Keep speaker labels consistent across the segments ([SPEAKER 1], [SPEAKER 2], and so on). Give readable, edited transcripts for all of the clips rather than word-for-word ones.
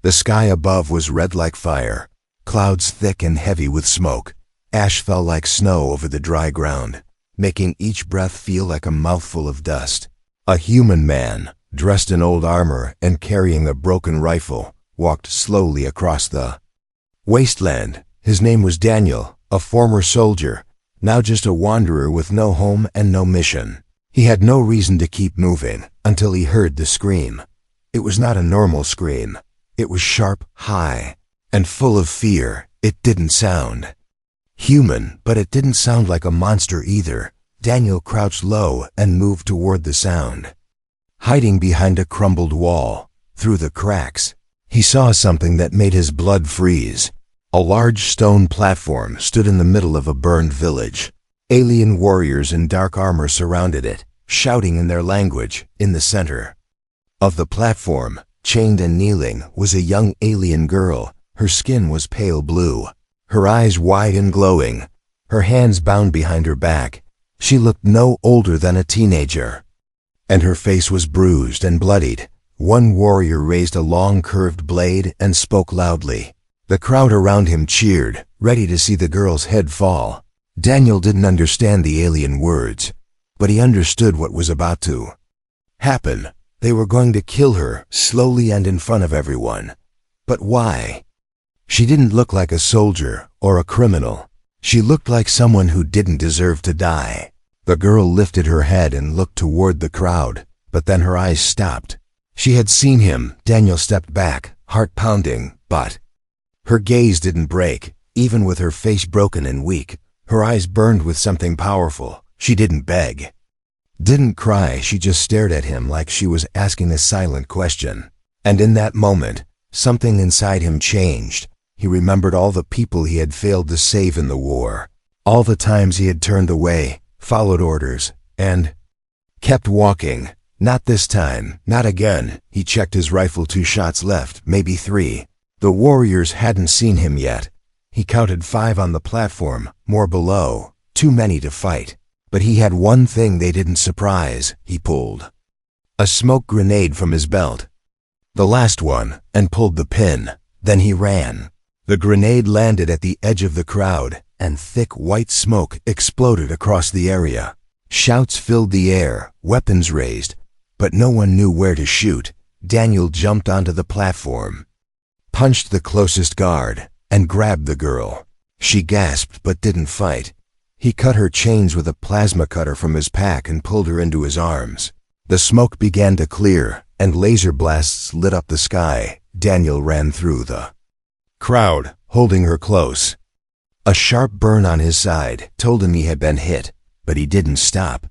[SPEAKER 1] The sky above was red like fire, clouds thick and heavy with smoke. Ash fell like snow over the dry ground, making each breath feel like a mouthful of dust. A human man, dressed in old armor and carrying a broken rifle, walked slowly across the wasteland. His name was Daniel, a former soldier, now just a wanderer with no home and no mission. He had no reason to keep moving until he heard the scream. It was not a normal scream. It was sharp, high, and full of fear. It didn't sound human, but it didn't sound like a monster either. Daniel crouched low and moved toward the sound. Hiding behind a crumbled wall, through the cracks, he saw something that made his blood freeze. A large stone platform stood in the middle of a burned village. Alien warriors in dark armor surrounded it, shouting in their language. In the center of the platform, chained and kneeling, was a young alien girl. Her skin was pale blue, her eyes wide and glowing, her hands bound behind her back. She looked no older than a teenager, and her face was bruised and bloodied. One warrior raised a long curved blade and spoke loudly. The crowd around him cheered, ready to see the girl's head fall. Daniel didn't understand the alien words, but he understood what was about to happen. They were going to kill her, slowly and in front of everyone. But why? She didn't look like a soldier or a criminal. She looked like someone who didn't deserve to die. The girl lifted her head and looked toward the crowd, but then her eyes stopped. She had seen him. Daniel stepped back, heart pounding, but her gaze didn't break. Even with her face broken and weak, her eyes burned with something powerful. She didn't beg, didn't cry. She just stared at him like she was asking a silent question. And in that moment, something inside him changed. He remembered all the people he had failed to save in the war, all the times he had turned away, followed orders, and kept walking. Not this time, not again. He checked his rifle. 2 shots left, maybe 3. The warriors hadn't seen him yet. He counted 5 on the platform, more below, too many to fight. But he had one thing they didn't surprise. He pulled a smoke grenade from his belt, the last one, and pulled the pin. Then he ran. The grenade landed at the edge of the crowd, and thick white smoke exploded across the area. Shouts filled the air, weapons raised, but no one knew where to shoot. Daniel jumped onto the platform, punched the closest guard, and grabbed the girl. She gasped but didn't fight. He cut her chains with a plasma cutter from his pack and pulled her into his arms. The smoke began to clear, and laser blasts lit up the sky. Daniel ran through the crowd, holding her close. A sharp burn on his side told him he had been hit, but he didn't stop.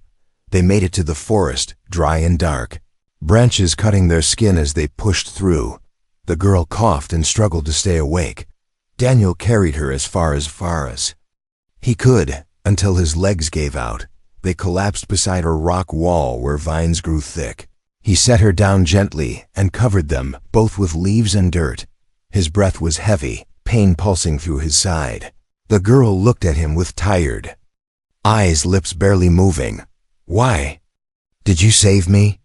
[SPEAKER 1] They made it to the forest, dry and dark, branches cutting their skin as they pushed through. The girl coughed and struggled to stay awake. Daniel carried her as far as he could, until his legs gave out. They collapsed beside a rock wall where vines grew thick. He set her down gently and covered them both with leaves and dirt. His breath was heavy, pain pulsing through his side. The girl looked at him with tired eyes, lips barely moving. "Why did you save me?"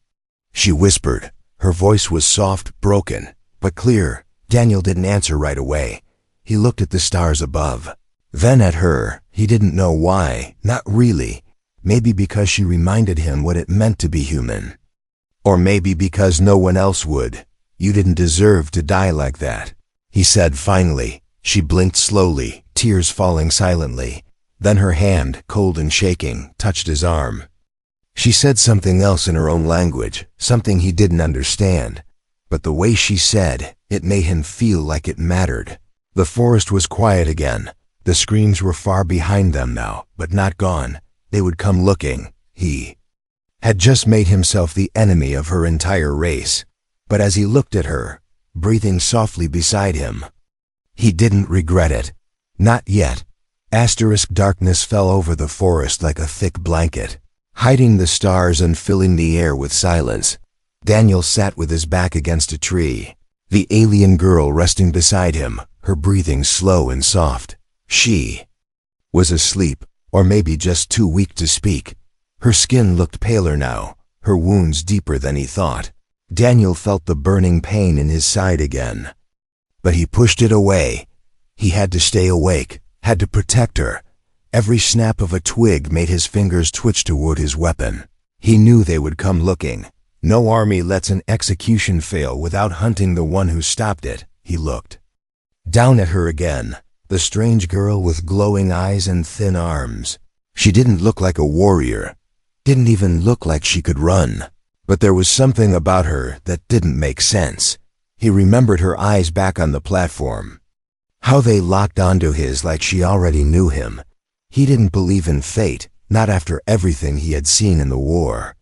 [SPEAKER 1] she whispered. Her voice was soft, broken, but clear. Daniel didn't answer right away. He looked at the stars above, then at her. He didn't know why, not really. Maybe because she reminded him what it meant to be human. Or maybe because no one else would. "You didn't deserve to die like that," he said finally. She blinked slowly, tears falling silently. Then her hand, cold and shaking, touched his arm. She said something else in her own language, something he didn't understand. But the way she said, it made him feel like it mattered. The forest was quiet again. The screams were far behind them now, but not gone. They would come looking. He had just made himself the enemy of her entire race. But as he looked at her, breathing softly beside him, he didn't regret it. Not yet. Darkness fell over the forest like a thick blanket, hiding the stars and filling the air with silence. Daniel sat with his back against a tree, the alien girl resting beside him, her breathing slow and soft. She was asleep, or maybe just too weak to speak. Her skin looked paler now, her wounds deeper than he thought. Daniel felt the burning pain in his side again. but he pushed it away. He had to stay awake, had to protect her. Every snap of a twig made his fingers twitch toward his weapon. He knew they would come looking. No army lets an execution fail without hunting the one who stopped it. He looked down at her again, the strange girl with glowing eyes and thin arms. She didn't look like a warrior, didn't even look like she could run. But there was something about her that didn't make sense. He remembered her eyes back on the platform. How they locked onto his like she already knew him. He didn't believe in fate, not after everything he had seen in the war.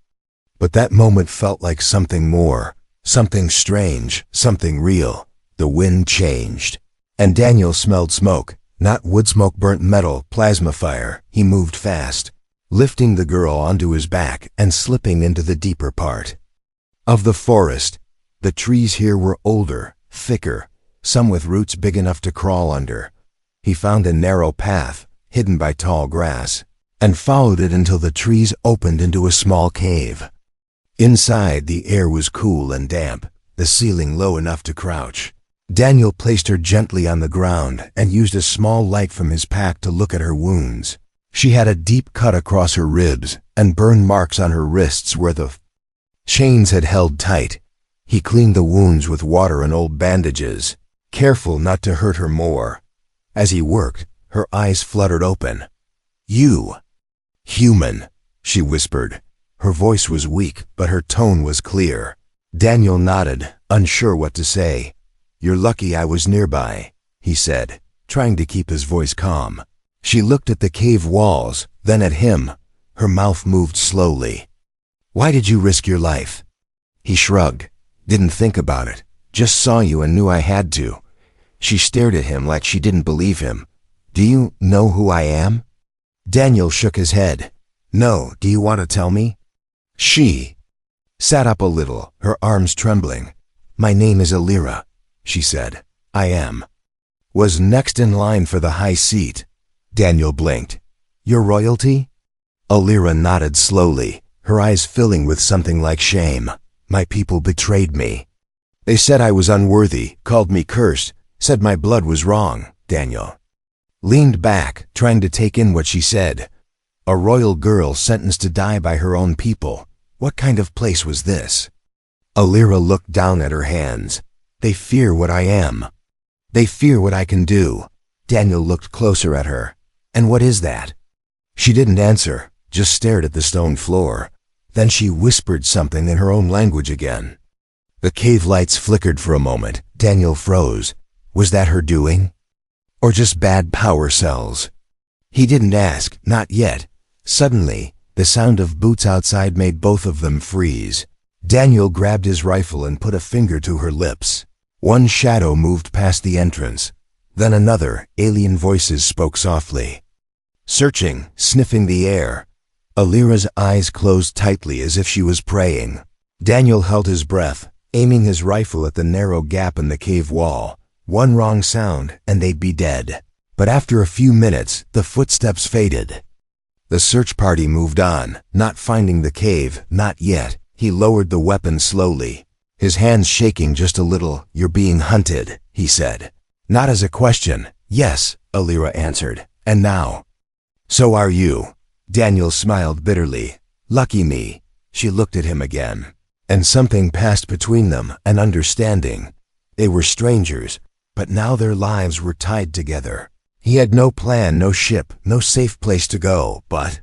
[SPEAKER 1] But that moment felt like something more, something strange, something real. The wind changed. And Daniel smelled smoke, not wood smoke, burnt metal, plasma fire. He moved fast, lifting the girl onto his back and slipping into the deeper part of the forest. The trees here were older, thicker, some with roots big enough to crawl under. He found a narrow path, hidden by tall grass, and followed it until the trees opened into a small cave. Inside, the air was cool and damp, the ceiling low enough to crouch. Daniel placed her gently on the ground and used a small light from his pack to look at her wounds. She had a deep cut across her ribs and burn marks on her wrists where the chains had held tight. He cleaned the wounds with water and old bandages, careful not to hurt her more. As he worked, her eyes fluttered open. "You, human," she whispered. Her voice was weak, but her tone was clear. Daniel nodded, unsure what to say. "You're lucky I was nearby," he said, trying to keep his voice calm. She looked at the cave walls, then at him. Her mouth moved slowly. "Why did you risk your life?" He shrugged. "Didn't think about it. Just saw you and knew I had to." She stared at him like she didn't believe him. "Do you know who I am?" Daniel shook his head. "No, do you want to tell me?" She sat up a little, her arms trembling. "My name is Alira," she said. "I am. Was next in line for the high seat." Daniel blinked. "Your royalty?" Alira nodded slowly, her eyes filling with something like shame. "My people betrayed me. They said I was unworthy, called me cursed, said my blood was wrong." Daniel leaned back, trying to take in what she said. A royal girl sentenced to die by her own people. What kind of place was this? Alira looked down at her hands. "They fear what I am. They fear what I can do." Daniel looked closer at her. "And what is that?" She didn't answer, just stared at the stone floor. Then she whispered something in her own language again. The cave lights flickered for a moment. Daniel froze. Was that her doing? Or just bad power cells? He didn't ask, not yet. Suddenly, the sound of boots outside made both of them freeze. Daniel grabbed his rifle and put a finger to her lips. One shadow moved past the entrance. Then another. Alien voices spoke softly, searching, sniffing the air. Alira's eyes closed tightly as if she was praying. Daniel held his breath, aiming his rifle at the narrow gap in the cave wall. One wrong sound, and they'd be dead. But after a few minutes, the footsteps faded. The search party moved on, not finding the cave, not yet. He lowered the weapon slowly, his hands shaking just a little. "You're being hunted," he said. Not as a question. "Yes," Alira answered. "And now?" "So are you." Daniel smiled bitterly. "Lucky me." She looked at him again, and something passed between them, an understanding. They were strangers, but now their lives were tied together. He had no plan, no ship, no safe place to go, but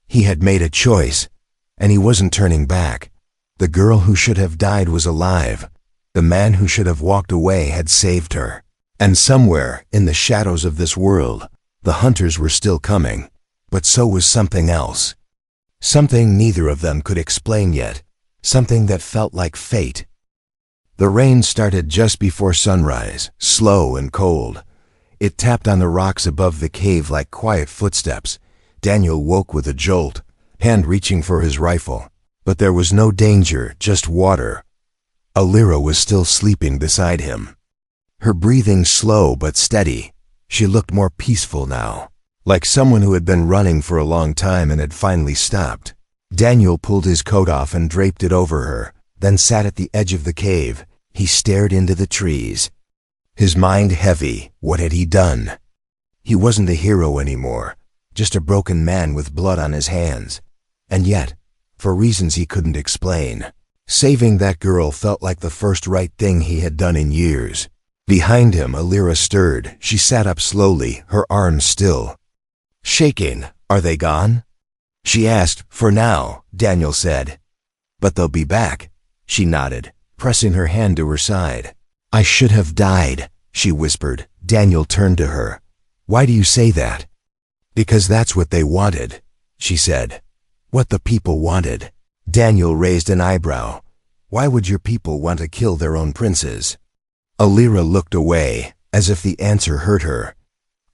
[SPEAKER 1] he had made a choice, and he wasn't turning back. The girl who should have died was alive. The man who should have walked away had saved her. And somewhere, in the shadows of this world, the hunters were still coming. But so was something else. Something neither of them could explain yet. Something that felt like fate. The rain started just before sunrise, slow and cold. It tapped on the rocks above the cave like quiet footsteps. Daniel woke with a jolt, hand reaching for his rifle. But there was no danger, just water. Alira was still sleeping beside him. Her breathing slow but steady. She looked more peaceful now, like someone who had been running for a long time and had finally stopped. Daniel pulled his coat off and draped it over her, then sat at the edge of the cave. He stared into the trees. his mind heavy. What had he done? He wasn't a hero anymore, just a broken man with blood on his hands. And yet, for reasons he couldn't explain, saving that girl felt like the first right thing he had done in years. Behind him, Alira stirred. She sat up slowly, her arms still shaking. Are they gone? She asked. For now, Daniel said. But they'll be back. She nodded, pressing her hand to her side. I should have died, she whispered. Daniel turned to her. Why do you say that? Because that's what they wanted, she said. What the people wanted. Daniel raised an eyebrow. Why would your people want to kill their own princes? Alira looked away, as if the answer hurt her.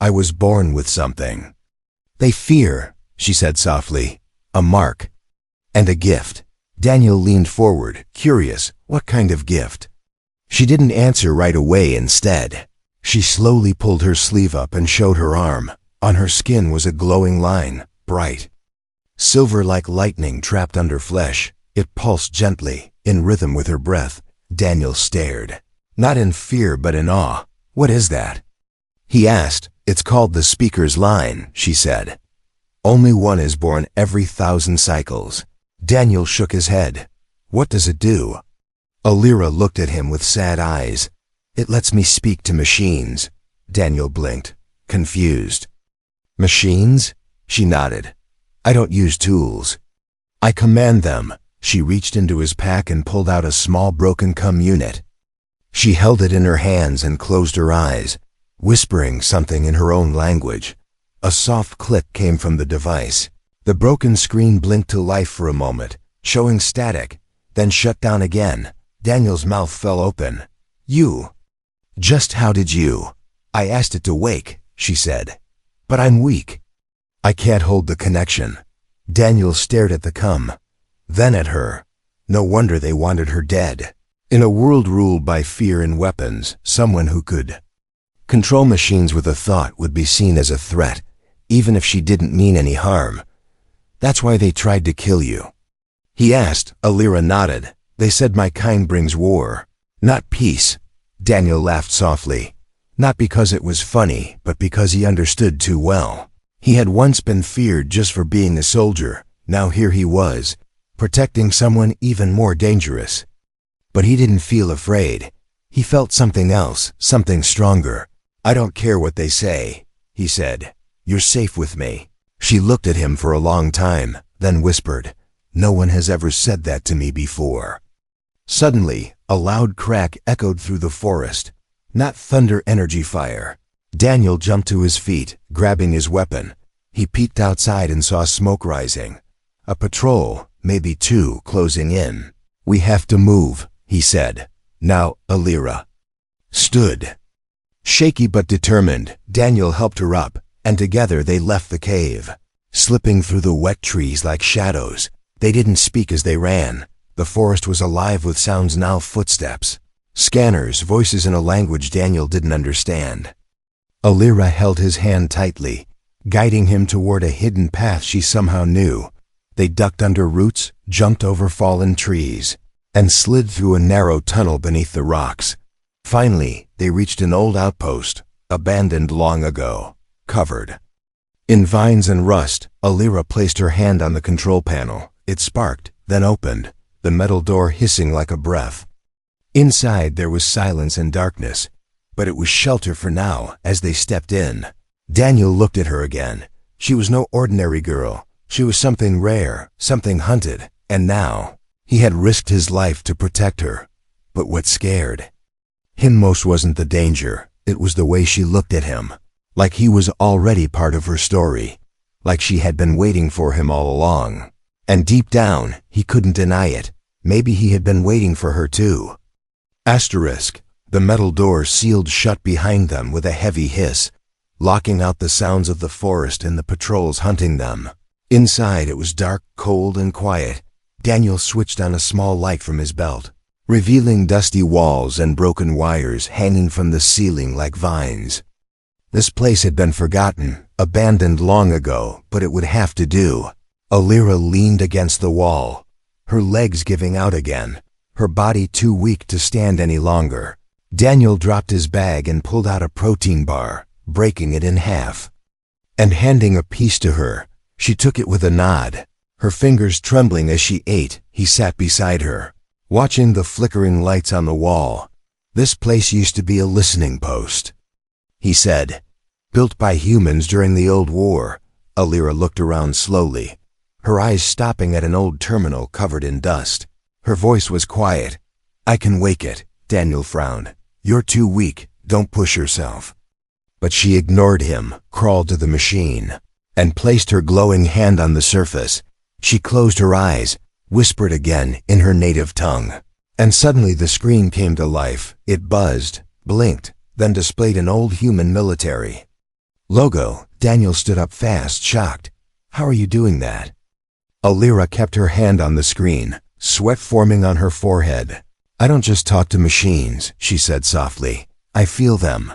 [SPEAKER 1] I was born with something. They fear, she said softly. A mark. And a gift. Daniel leaned forward, curious. What kind of gift? She didn't answer right away. Instead, she slowly pulled her sleeve up and showed her arm. On her skin was a glowing line, bright, silver like lightning trapped under flesh. It pulsed gently, in rhythm with her breath. Daniel stared, not in fear but in awe. What is that? He asked. It's called the Speaker's Line, she said. Only one is born every 1,000 cycles. Daniel shook his head. What does it do? Alira looked at him with sad eyes. It lets me speak to machines. Daniel blinked, confused. Machines? She nodded. I don't use tools. I command them. She reached into his pack and pulled out a small broken unit. She held it in her hands and closed her eyes, whispering something in her own language. A soft click came from the device. The broken screen blinked to life for a moment, showing static, then shut down again. Daniel's mouth fell open. You? Just how did you? I asked it to wake, she said. But I'm weak. I can't hold the connection. Daniel stared at the then at her. No wonder they wanted her dead. In a world ruled by fear and weapons, someone who could control machines with a thought would be seen as a threat, even if she didn't mean any harm. That's why they tried to kill you. He asked. Alira nodded. They said my kind brings war, not peace. Daniel laughed softly. Not because it was funny, but because he understood too well. He had once been feared just for being a soldier. Now here he was, protecting someone even more dangerous. But he didn't feel afraid. He felt something else, something stronger. I don't care what they say, he said. You're safe with me. She looked at him for a long time, then whispered, No one has ever said that to me before. Suddenly, a loud crack echoed through the forest. Not thunder, energy fire. Daniel jumped to his feet, grabbing his weapon. He peeked outside and saw smoke rising. A patrol, maybe two, closing in. We have to move, he said. Now, Alira stood, shaky but determined. Daniel helped her up, and together they left the cave, slipping through the wet trees like shadows. They didn't speak as they ran. The forest was alive with sounds now, footsteps, scanners, voices in a language Daniel didn't understand. Alira held his hand tightly, guiding him toward a hidden path she somehow knew. They ducked under roots, jumped over fallen trees, and slid through a narrow tunnel beneath the rocks. Finally, they reached an old outpost, abandoned long ago, covered in vines and rust. Alira placed her hand on the control panel. It sparked, then opened, the metal door hissing like a breath. Inside there was silence and darkness, but it was shelter for now. As they stepped in, Daniel looked at her again. She was no ordinary girl. She was something rare, something hunted, and now he had risked his life to protect her. But what scared him most wasn't the danger. It was the way she looked at him, like he was already part of her story, like she had been waiting for him all along. And deep down, he couldn't deny it. Maybe he had been waiting for her too. Asterisk. The metal door sealed shut behind them with a heavy hiss, locking out the sounds of the forest and the patrols hunting them. Inside it was dark, cold, and quiet. Daniel switched on a small light from his belt, revealing dusty walls and broken wires hanging from the ceiling like vines. This place had been forgotten, abandoned long ago, but it would have to do. Alira leaned against the wall, her legs giving out again, her body too weak to stand any longer. Daniel dropped his bag and pulled out a protein bar, breaking it in half. And handing a piece to her, she took it with a nod. Her fingers trembling as she ate, he sat beside her, watching the flickering lights on the wall. "This place used to be a listening post," he said. "Built by humans during the old war." Alira looked around slowly, her eyes stopping at an old terminal covered in dust. Her voice was quiet. "I can wake it," Daniel frowned. "You're too weak, don't push yourself." But she ignored him, crawled to the machine, and placed her glowing hand on the surface. She closed her eyes, whispered again in her native tongue. And suddenly the screen came to life. It buzzed, blinked, then displayed an old human military logo. Daniel stood up fast, shocked. "How are you doing that?" Alira kept her hand on the screen, sweat forming on her forehead. "I don't just talk to machines," she said softly. "I feel them.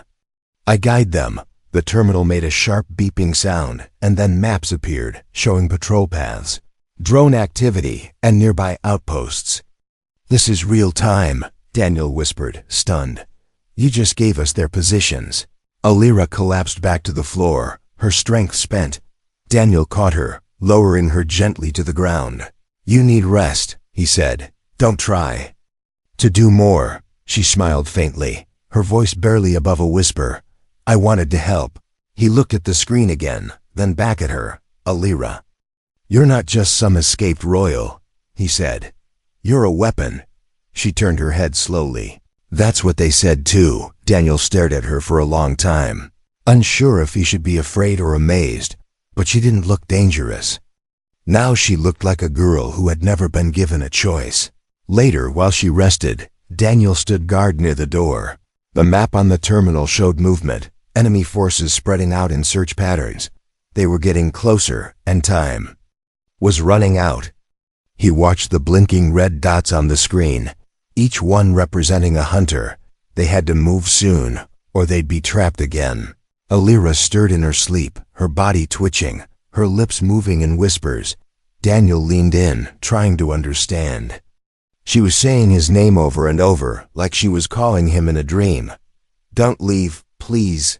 [SPEAKER 1] I guide them." The terminal made a sharp beeping sound, and then maps appeared, showing patrol paths, drone activity, and nearby outposts. "This is real time," Daniel whispered, stunned. "You just gave us their positions." Alira collapsed back to the floor, her strength spent. Daniel caught her, lowering her gently to the ground. "You need rest," he said. "Don't try to do more." She smiled faintly, her voice barely above a whisper. "I wanted to help." He looked at the screen again, then back at her. "Alira, you're not just some escaped royal," he said. "You're a weapon." She turned her head slowly. "That's what they said too." Daniel stared at her for a long time, unsure if he should be afraid or amazed, but she didn't look dangerous. Now she looked like a girl who had never been given a choice. Later, while she rested, Daniel stood guard near the door. The map on the terminal showed movement, enemy forces spreading out in search patterns. They were getting closer, and time was running out. He watched the blinking red dots on the screen, each one representing a hunter. They had to move soon, or they'd be trapped again. Alira stirred in her sleep, her body twitching, her lips moving in whispers. Daniel leaned in, trying to understand. She was saying his name over and over, like she was calling him in a dream. "Don't leave, please."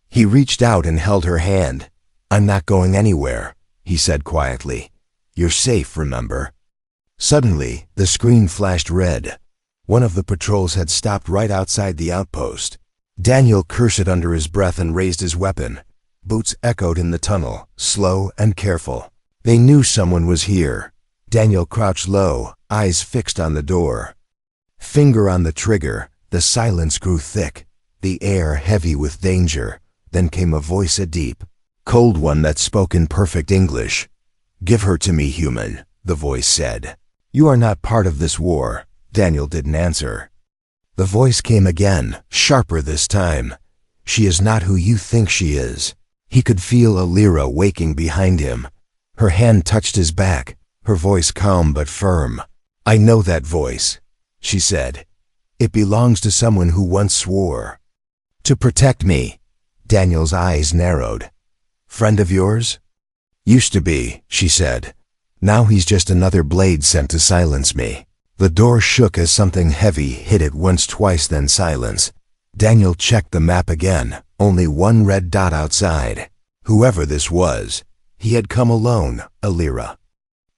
[SPEAKER 1] He reached out and held her hand. "I'm not going anywhere," he said quietly. "You're safe, remember?" Suddenly, the screen flashed red. One of the patrols had stopped right outside the outpost. Daniel cursed under his breath and raised his weapon. Boots echoed in the tunnel, slow and careful. They knew someone was here. Daniel crouched low, eyes fixed on the door. Finger on the trigger, the silence grew thick, the air heavy with danger. Then came a voice, a deep, cold one that spoke in perfect English. "Give her to me, human," the voice said. "You are not part of this war." Daniel didn't answer. The voice came again, sharper this time. "She is not who you think she is." He could feel Alira waking behind him. Her hand touched his back, her voice calm but firm. "I know that voice," she said. "It belongs to someone who once swore to protect me." Daniel's eyes narrowed. "Friend of yours?" "Used to be," she said. "Now he's just another blade sent to silence me." The door shook as something heavy hit it once, twice, then silence. Daniel checked the map again, only one red dot outside. Whoever this was, he had come alone. Alira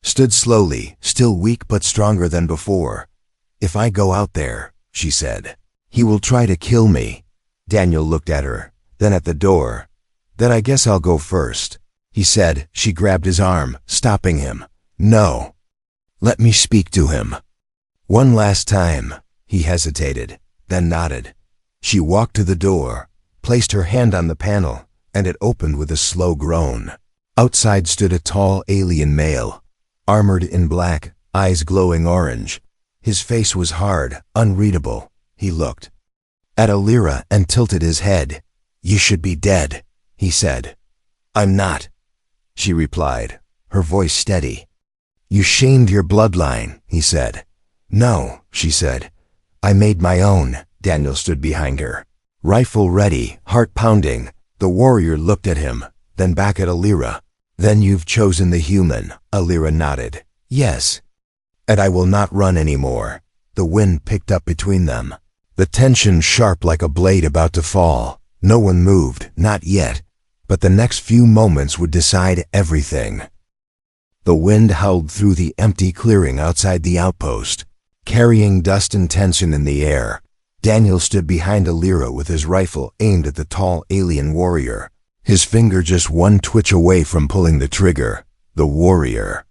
[SPEAKER 1] stood slowly, still weak but stronger than before. "If I go out there," she said, "he will try to kill me." Daniel looked at her, then at the door. "Then I guess I'll go first," he said. She grabbed his arm, stopping him. "No. Let me speak to him one last time." He hesitated, then nodded. She walked to the door, placed her hand on the panel, and it opened with a slow groan. Outside stood a tall alien male, armored in black, eyes glowing orange. His face was hard, unreadable. He looked at Alira and tilted his head. "You should be dead," he said. "I'm not," she replied, her voice steady. "You shamed your bloodline," he said. "No," she said. "I made my own." Daniel stood behind her, rifle ready, heart pounding. The warrior looked at him, then back at Alira. "Then you've chosen the human." Alira nodded. "Yes. And I will not run anymore." The wind picked up between them. The tension sharp like a blade about to fall. No one moved, not yet, but the next few moments would decide everything. The wind howled through the empty clearing outside the outpost, carrying dust and tension in the air. Daniel stood behind Alira with his rifle aimed at the tall alien warrior, his finger just one twitch away from pulling the trigger. The warrior,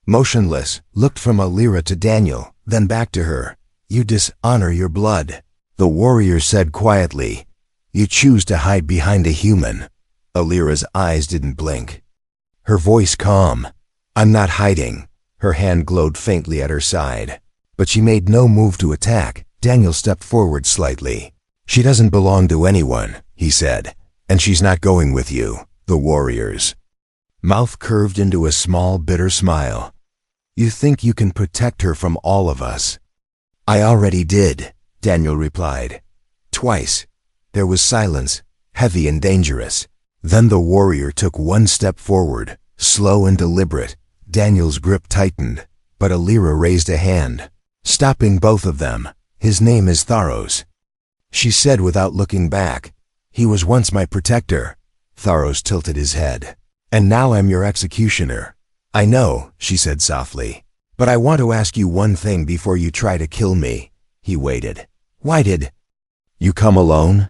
[SPEAKER 1] motionless, looked from Alira to Daniel, then back to her. "You dishonor your blood," the warrior said quietly. "You choose to hide behind a human." Alira's eyes didn't blink. Her voice calm. "I'm not hiding." Her hand glowed faintly at her side. But she made no move to attack. Daniel stepped forward slightly. "She doesn't belong to anyone," he said, "and she's not going with you." The warrior's mouth curved into a small, bitter smile. "You think you can protect her from all of us?" "I already did," Daniel replied. "Twice." There was silence, heavy and dangerous. Then the warrior took one step forward, slow and deliberate. Daniel's grip tightened, but Alira raised a hand, stopping both of them. "His name is Tharos," she said without looking back. "He was once my protector." Tharos tilted his head. "And now I'm your executioner." "I know," she said softly, "but I want to ask you one thing before you try to kill me." He waited. "Why did you come alone?"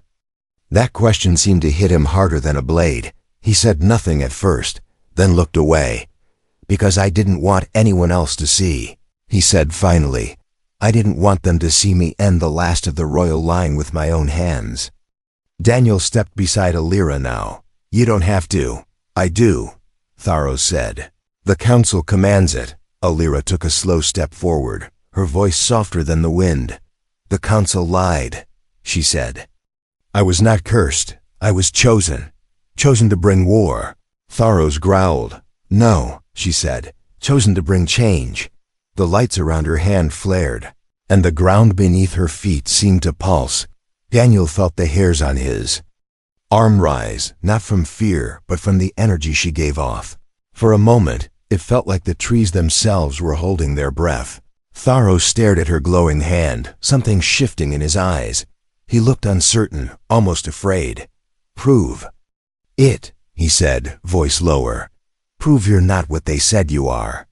[SPEAKER 1] That question seemed to hit him harder than a blade. He said nothing at first, then looked away. "Because I didn't want anyone else to see," he said finally. "I didn't want them to see me end the last of the royal line with my own hands." Daniel stepped beside Alira now. "You don't have to." "I do," Tharos said. "The council commands it." Alira took a slow step forward, her voice softer than the wind. "The council lied," she said. "I was not cursed. I was chosen. Chosen to bring war." Tharos growled. "No," she said. "Chosen to bring change." The lights around her hand flared, and the ground beneath her feet seemed to pulse. Daniel felt the hairs on his arm rise, not from fear, but from the energy she gave off. For a moment, it felt like the trees themselves were holding their breath. Tharos stared at her glowing hand, something shifting in his eyes. He looked uncertain, almost afraid. "Prove it," he said, voice lower. "Prove you're not what they said you are."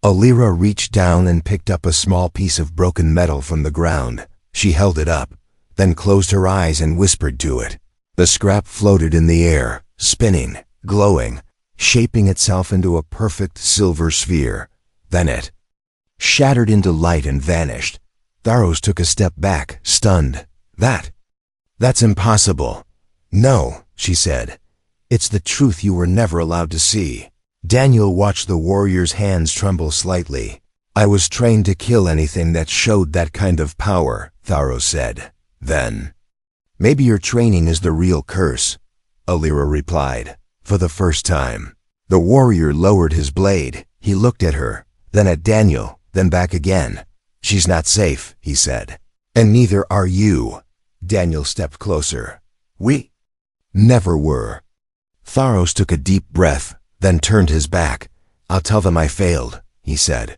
[SPEAKER 1] Alira reached down and picked up a small piece of broken metal from the ground. She held it up, then closed her eyes and whispered to it. The scrap floated in the air, spinning, glowing, shaping itself into a perfect silver sphere. Then it shattered into light and vanished. Tharos took a step back, stunned. That's impossible." "No," she said. "It's the truth you were never allowed to see." Daniel watched the warrior's hands tremble slightly. "I was trained to kill anything that showed that kind of power," Tharos said. Then, "Maybe your training is the real curse," Alira replied, for the first time. The warrior lowered his blade. He looked at her, then at Daniel, then back again. "She's not safe," he said. "And neither are you." Daniel stepped closer. "We never were." Tharos took a deep breath, then turned his back. "I'll tell them I failed," he said.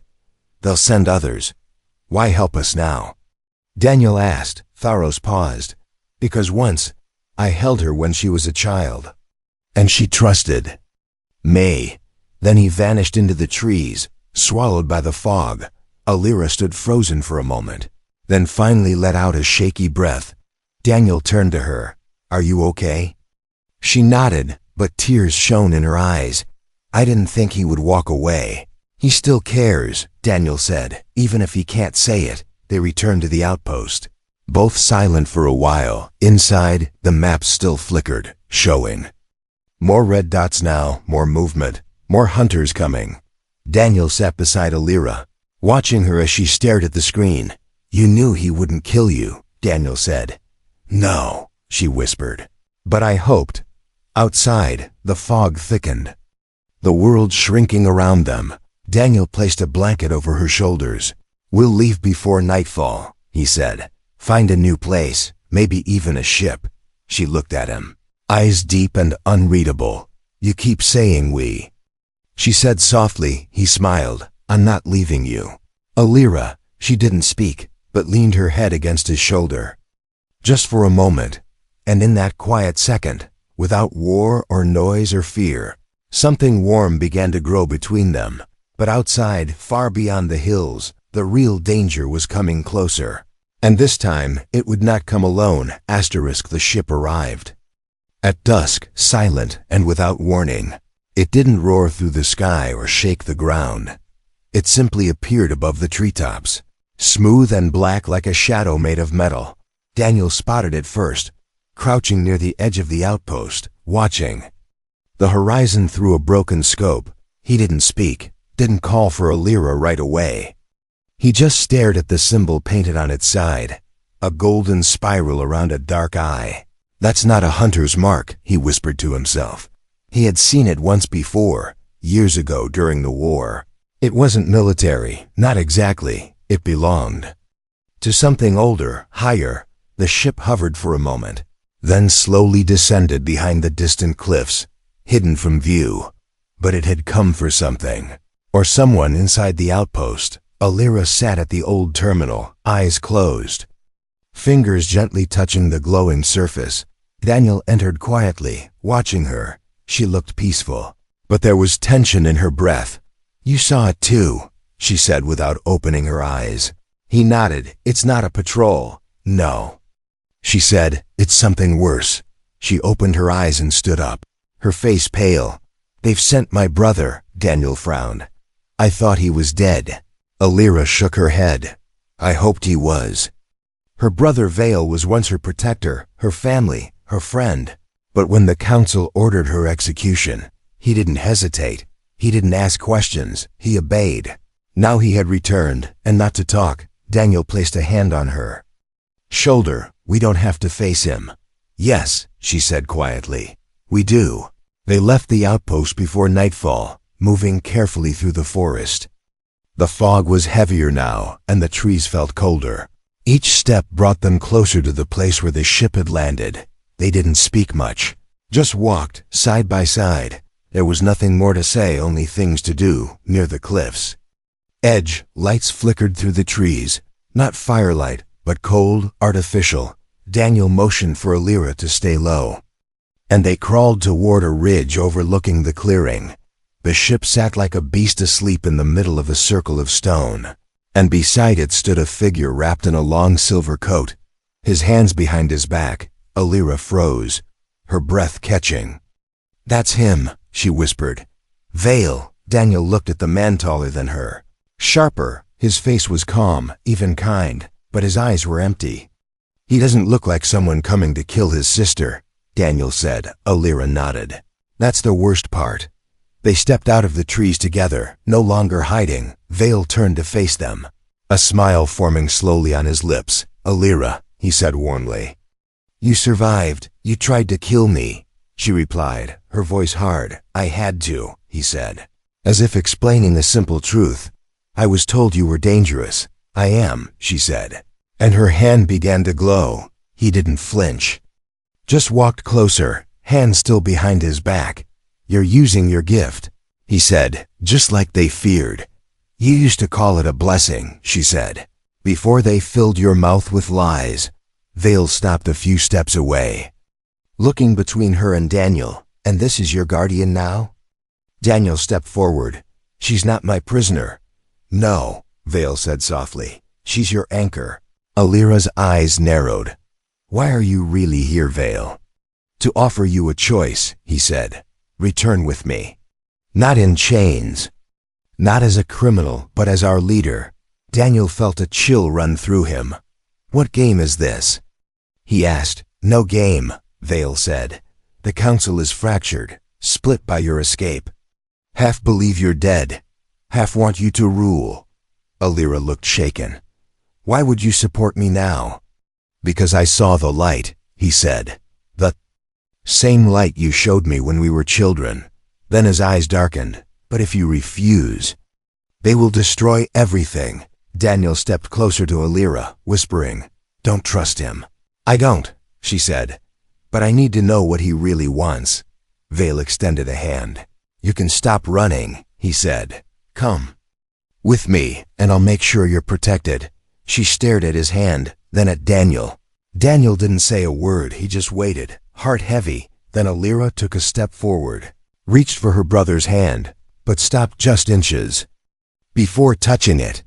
[SPEAKER 1] "They'll send others. Why help us now?" Daniel asked. Tharos paused. "Because once, I held her when she was a child. And she trusted me." Then he vanished into the trees, swallowed by the fog. Alira stood frozen for a moment, then finally let out a shaky breath. Daniel turned to her. "Are you okay?" She nodded, but tears shone in her eyes. "I didn't think he would walk away." "He still cares," Daniel said, "even if he can't say it." They returned to the outpost, both silent for a while. Inside, the map still flickered, showing more red dots now, more movement, more hunters coming. Daniel sat beside Alira, watching her as she stared at the screen. "You knew he wouldn't kill you," Daniel said. "No," she whispered. "But I hoped." Outside, the fog thickened, the world shrinking around them. Daniel placed a blanket over her shoulders. "We'll leave before nightfall," he said. "Find a new place, maybe even a ship." She looked at him, eyes deep and unreadable. "You keep saying we," she said softly. He smiled. "I'm not leaving you." Alira, she didn't speak, but leaned her head against his shoulder. Just for a moment. And in that quiet second, without war or noise or fear, something warm began to grow between them. But outside, far beyond the hills, the real danger was coming closer. And this time, it would not come alone. The ship arrived. At dusk, silent and without warning. It didn't roar through the sky or shake the ground. It simply appeared above the treetops, smooth and black like a shadow made of metal. Daniel spotted it first, crouching near the edge of the outpost, watching. The horizon through a broken scope. He didn't speak, didn't call for Alira right away. He just stared at the symbol painted on its side, a golden spiral around a dark eye. That's not a hunter's mark, he whispered to himself. He had seen it once before, years ago during the war. It wasn't military, not exactly. It belonged to something older, higher. The ship hovered for a moment, then slowly descended behind the distant cliffs, hidden from view. But it had come for something, or someone inside the outpost. Alira sat at the old terminal, eyes closed, fingers gently touching the glowing surface. Daniel entered quietly, watching her. She looked peaceful, but there was tension in her breath. "You saw it too," she said without opening her eyes. He nodded. "It's not a patrol." "No." She said, "It's something worse." She opened her eyes and stood up, her face pale. "They've sent my brother," Daniel frowned. "I thought he was dead." Alira shook her head. "I hoped he was." Her brother Vale was once her protector, her family, her friend. But when the council ordered her execution, he didn't hesitate. He didn't ask questions. He obeyed. Now he had returned, and not to talk. Daniel placed a hand on her shoulder. "We don't have to face him." "Yes," she said quietly. "We do." They left the outpost before nightfall, moving carefully through the forest. The fog was heavier now, and the trees felt colder. Each step brought them closer to the place where the ship had landed. They didn't speak much, just walked, side by side. There was nothing more to say, only things to do, near the cliffs. Edge, lights flickered through the trees, not firelight, but cold, artificial. Daniel motioned for Alira to stay low, and they crawled toward a ridge overlooking the clearing. The ship sat like a beast asleep in the middle of a circle of stone, and beside it stood a figure wrapped in a long silver coat, his hands behind his back. Alira froze, her breath catching. "That's him," she whispered. "Vale." Daniel looked at the man taller than her, sharper. His face was calm, even kind, but his eyes were empty. "He doesn't look like someone coming to kill his sister," Daniel said. Alira nodded. "That's the worst part." They stepped out of the trees together, no longer hiding. Vale turned to face them, a smile forming slowly on his lips. "Alira," he said warmly. "You survived. You tried to kill me," she replied, her voice hard. "I had to," he said, as if explaining a simple truth. "I was told you were dangerous." "I am," she said, and her hand began to glow. He didn't flinch, just walked closer, hand still behind his back. "You're using your gift," he said, just like they feared. "You used to call it a blessing," she said, "before they filled your mouth with lies." Vale stopped a few steps away, looking between her and Daniel. "And this is your guardian now?" Daniel stepped forward. "She's not my prisoner." "No," Vale said softly. "She's your anchor." Alira's eyes narrowed. "Why are you really here, Vale?" "To offer you a choice," he said. "Return with me. Not in chains. Not as a criminal, but as our leader." Daniel felt a chill run through him. "What game is this?" he asked. "No game," Vale said. "The council is fractured, split by your escape. Half believe you're dead, half want you to rule." Alira looked shaken. "Why would you support me now?" "Because I saw the light," he said. "The same light you showed me when we were children." Then his eyes darkened. "But if you refuse, they will destroy everything." Daniel stepped closer to Alira, whispering, "Don't trust him." "I don't," she said, "but I need to know what he really wants." Vale extended a hand. "You can stop running," he said. "Come with me, and I'll make sure you're protected." She stared at his hand, then at Daniel. Daniel didn't say a word, he just waited, heart heavy. Then Alira took a step forward, reached for her brother's hand, but stopped just inches before touching it.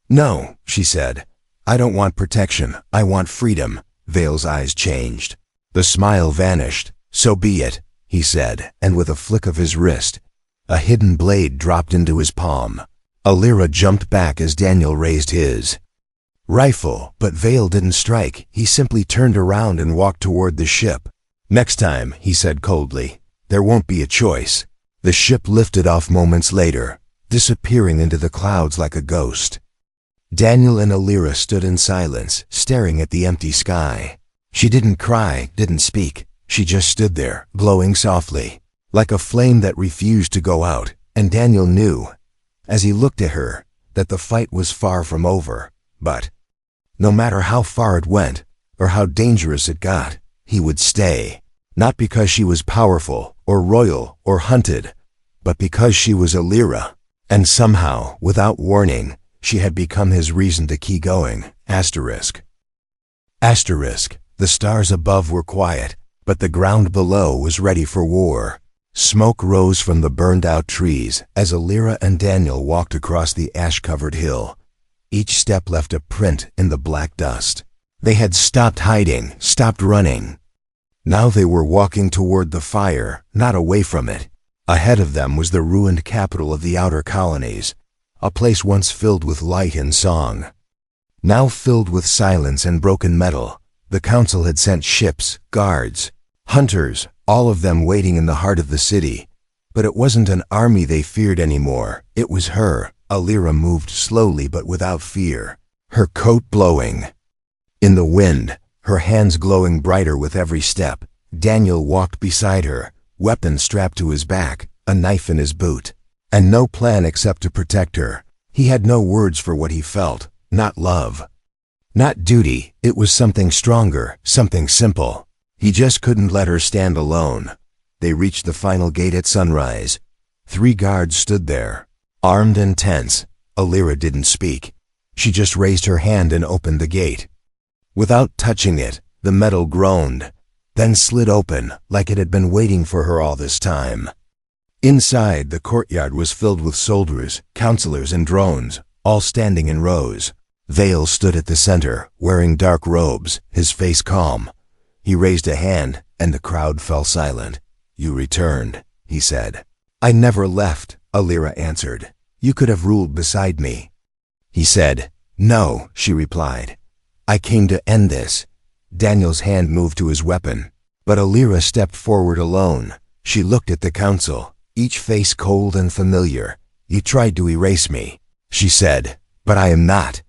[SPEAKER 1] "No," she said. "I don't want protection, I want freedom." Vale's eyes changed. The smile vanished. "So be it," he said, and with a flick of his wrist, a hidden blade dropped into his palm. Alira jumped back as Daniel raised his rifle, but Vale didn't strike. He simply turned around and walked toward the ship. "Next time," he said coldly, "there won't be a choice." The ship lifted off moments later, disappearing into the clouds like a ghost. Daniel and Alira stood in silence, staring at the empty sky. She didn't cry, didn't speak. She just stood there, glowing softly, like a flame that refused to go out, and Daniel knew, as he looked at her, that the fight was far from over. But no matter how far it went, or how dangerous it got, he would stay. Not because she was powerful, or royal, or hunted, but because she was Alira. And somehow, without warning, she had become his reason to keep going. Asterisk. The stars above were quiet, but the ground below was ready for war. Smoke rose from the burned-out trees as Alira and Daniel walked across the ash-covered hill. Each step left a print in the black dust. They had stopped hiding, stopped running. Now they were walking toward the fire, not away from it. Ahead of them was the ruined capital of the outer colonies, a place once filled with light and song. Now filled with silence and broken metal. The council had sent ships, guards, hunters, all of them waiting in the heart of the city. But it wasn't an army they feared anymore. It was her. Alira moved slowly but without fear, her coat blowing in the wind, her hands glowing brighter with every step. Daniel walked beside her, weapon strapped to his back, a knife in his boot, and no plan except to protect her. He had no words for what he felt, not love, not duty. It was something stronger, something simple. He just couldn't let her stand alone. They reached the final gate at sunrise. 3 guards stood there, armed and tense. Alira didn't speak. She just raised her hand and opened the gate. Without touching it, the metal groaned, then slid open like it had been waiting for her all this time. Inside, the courtyard was filled with soldiers, counselors, and drones, all standing in rows. Vale stood at the center, wearing dark robes, his face calm. He raised a hand, and the crowd fell silent. "You returned," he said. "I never left," Alira answered. "You could have ruled beside me." He said, "No," she replied. "I came to end this." Daniel's hand moved to his weapon, but Alira stepped forward alone. She looked at the council, each face cold and familiar. "You tried to erase me," she said, "but I am not."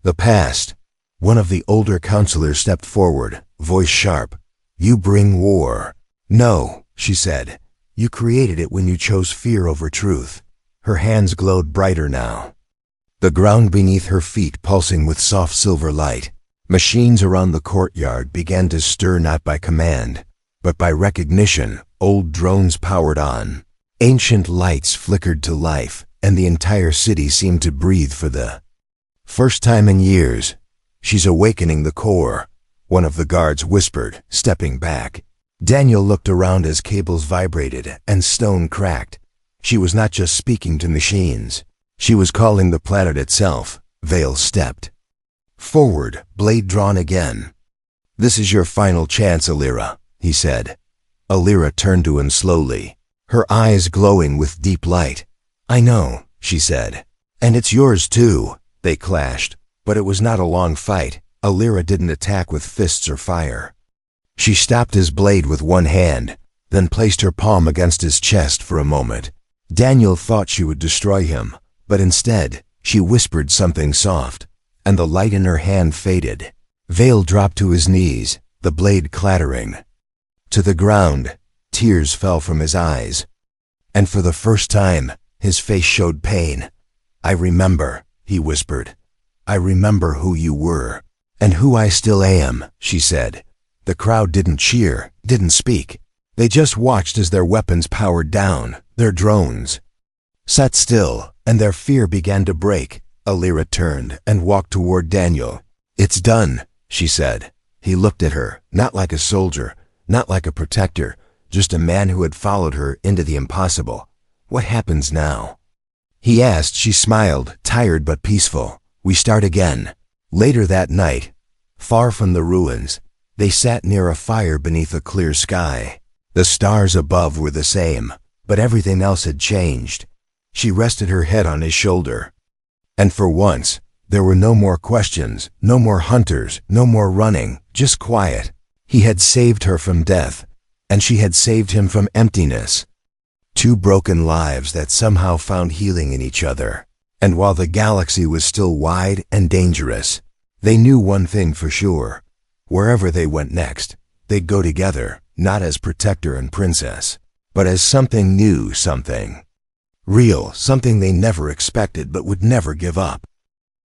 [SPEAKER 1] "The past." One of the older counselors stepped forward, voice sharp. "You bring war." "No," she said. "You created it when you chose fear over truth." Her hands glowed brighter now, the ground beneath her feet pulsing with soft silver light. Machines around the courtyard began to stir not by command, but by recognition. Old drones powered on. Ancient lights flickered to life, and the entire city seemed to breathe for the first time in years. "She's awakening the core," one of the guards whispered, stepping back. Daniel looked around as cables vibrated and stone cracked. She was not just speaking to machines. She was calling the planet itself. Vale stepped forward, blade drawn again. "This is your final chance, Alira," he said. Alira turned to him slowly, her eyes glowing with deep light. "I know," she said. "And it's yours too." They clashed, but it was not a long fight. Alira didn't attack with fists or fire. She stopped his blade with one hand, then placed her palm against his chest for a moment. Daniel thought she would destroy him, but instead, she whispered something soft, and the light in her hand faded. Vale dropped to his knees, the blade clattering to the ground. Tears fell from his eyes, and for the first time, his face showed pain. "I remember," he whispered. "I remember who you were, and who I still am," she said. The crowd didn't cheer, didn't speak. They just watched as their weapons powered down, their drones sat still, and their fear began to break. Alira turned and walked toward Daniel. "It's done," she said. He looked at her, not like a soldier, not like a protector, just a man who had followed her into the impossible. What happens now? He asked. She smiled, tired but peaceful. We start again. Later that night, far from the ruins, they sat near a fire beneath a clear sky. The stars above were the same, but everything else had changed. She rested her head on his shoulder. And for once, there were no more questions, no more hunters, no more running, just quiet. He had saved her from death, and she had saved him from emptiness. Two broken lives that somehow found healing in each other. And while the galaxy was still wide and dangerous, they knew one thing for sure. Wherever they went next, they'd go together, not as protector and princess, but as something new, something real, something they never expected but would never give up.